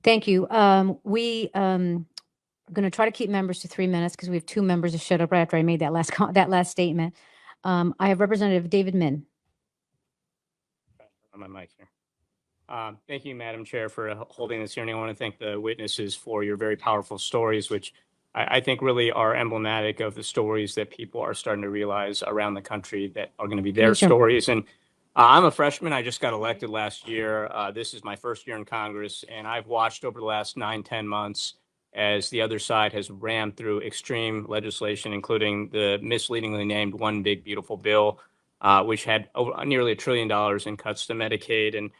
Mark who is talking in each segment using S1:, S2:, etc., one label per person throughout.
S1: Thank you. We are going to try to keep members to 3 minutes because we have two members that showed up right after I made that last statement. I have Representative David Min.
S2: On my mic here. Thank you, Madam Chair, for holding this hearing. I want to thank the witnesses for your very powerful stories, which I think really are emblematic of the stories that people are starting to realize around the country that are going to be their stories. And I'm a freshman. I just got elected last year. This is my first year in Congress, and I've watched over the last 9-10 months as the other side has rammed through extreme legislation, including the misleadingly named One Big Beautiful Bill, which had nearly $1 trillion in cuts to Medicaid. And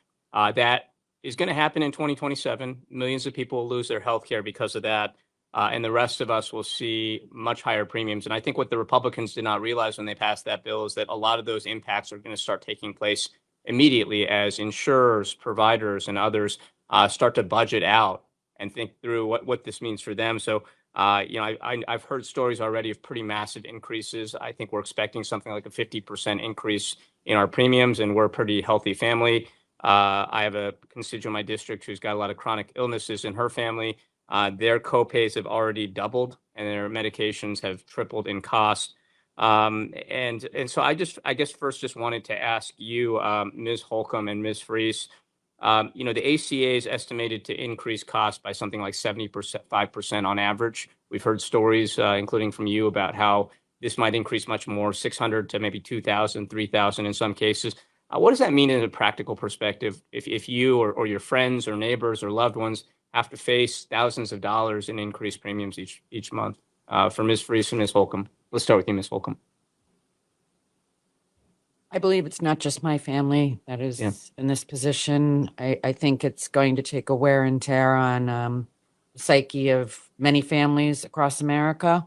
S2: that is going to happen in 2027. Millions of people will lose their health care because of that. And the rest of us will see much higher premiums. And I think what the Republicans did not realize when they passed that bill is that a lot of those impacts are going to start taking place immediately as insurers, providers, and others start to budget out and think through what this means for them. So, I've heard stories already of pretty massive increases. I think we're expecting something like a 50% increase in our premiums, and we're a pretty healthy family. I have a constituent in my district who's got a lot of chronic illnesses in her family. Their copays have already doubled, and their medications have tripled in cost. And so I guess first just wanted to ask you, Ms. Holcomb and Ms. Freese, the ACA is estimated to increase costs by something like 75% on average. We've heard stories, including from you, about how this might increase much more, 600 to maybe 2,000, 3,000 in some cases. What does that mean in a practical perspective if you or your friends or neighbors or loved ones have to face thousands of dollars in increased premiums each month? For Ms. Freese and Ms. Holcomb. Let's start with you, Ms. Holcomb.
S3: I believe it's not just my family that is in this position. I think it's going to take a wear and tear on the psyche of many families across America.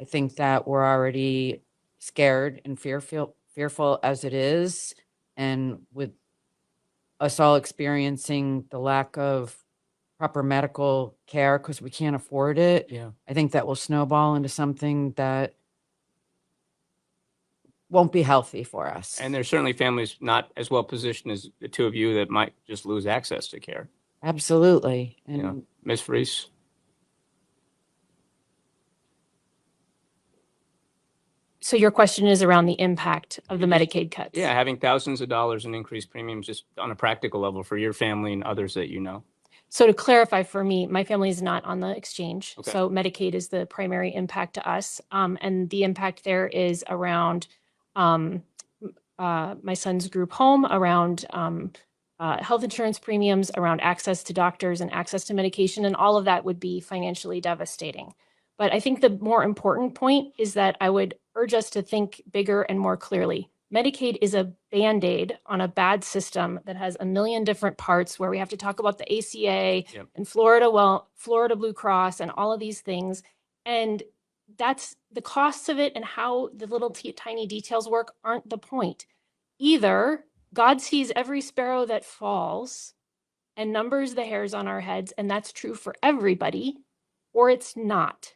S3: I think that we're already scared and fearful as it is. And with us all experiencing the lack of proper medical care because we can't afford it, I think that will snowball into something that won't be healthy for us.
S2: And there's certainly families not as well positioned as the two of you that might just lose access to care.
S3: Absolutely. And
S2: Ms. Freese?
S4: So your question is around the impact of the Medicaid cuts?
S2: Yeah, having thousands of dollars in increased premiums just on a practical level for your family and others that you know.
S4: So to clarify for me, my family is not on the exchange. Okay. So Medicaid is the primary impact to us. And the impact there is around my son's group home, around health insurance premiums, around access to doctors and access to medication, and all of that would be financially devastating. But I think the more important point is that I would urge us to think bigger and more clearly. Medicaid is a Band-Aid on a bad system that has a million different parts where we have to talk about the ACA and Florida Blue Cross and all of these things. And that's the costs of it, and how the little tiny details work aren't the point. Either God sees every sparrow that falls and numbers the hairs on our heads, and that's true for everybody, or it's not.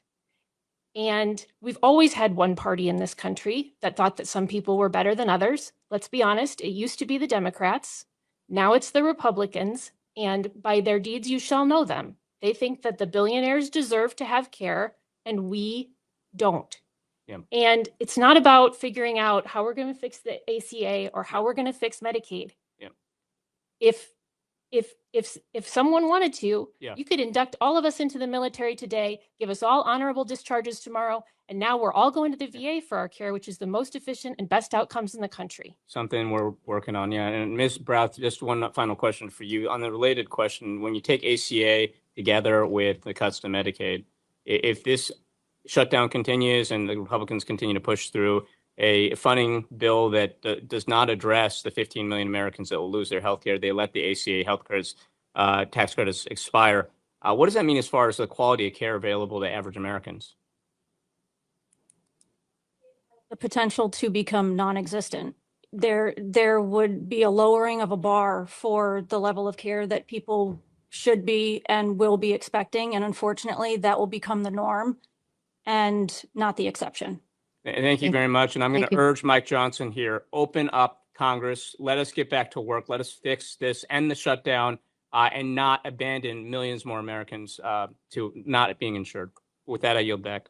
S4: And we've always had one party in this country that thought that some people were better than others. Let's be honest, it used to be the Democrats. Now it's the Republicans, and by their deeds you shall know them. They think that the billionaires deserve to have care, and we don't. And it's not about figuring out how we're going to fix the ACA or how we're going to fix Medicaid. If someone wanted to, you could induct all of us into the military today, give us all honorable discharges tomorrow, and now we're all going to the VA for our care, which is the most efficient and best outcomes in the country.
S2: Something we're working on, And Ms. Brouth, just one final question for you. On the related question, when you take ACA together with the cuts to Medicaid, if this shutdown continues and the Republicans continue to push through a funding bill that does not address the 15 million Americans that will lose their health care, they let the ACA health credits, tax credits expire. What does that mean as far as the quality of care available to average Americans?
S5: The potential to become non-existent. There would be a lowering of a bar for the level of care that people should be and will be expecting. And unfortunately, that will become the norm and not the exception.
S2: Thank you very much. And I'm going to urge Mike Johnson here, open up Congress. Let us get back to work. Let us fix this, end the shutdown. and not abandon millions more Americans to not being insured. With that, I yield back.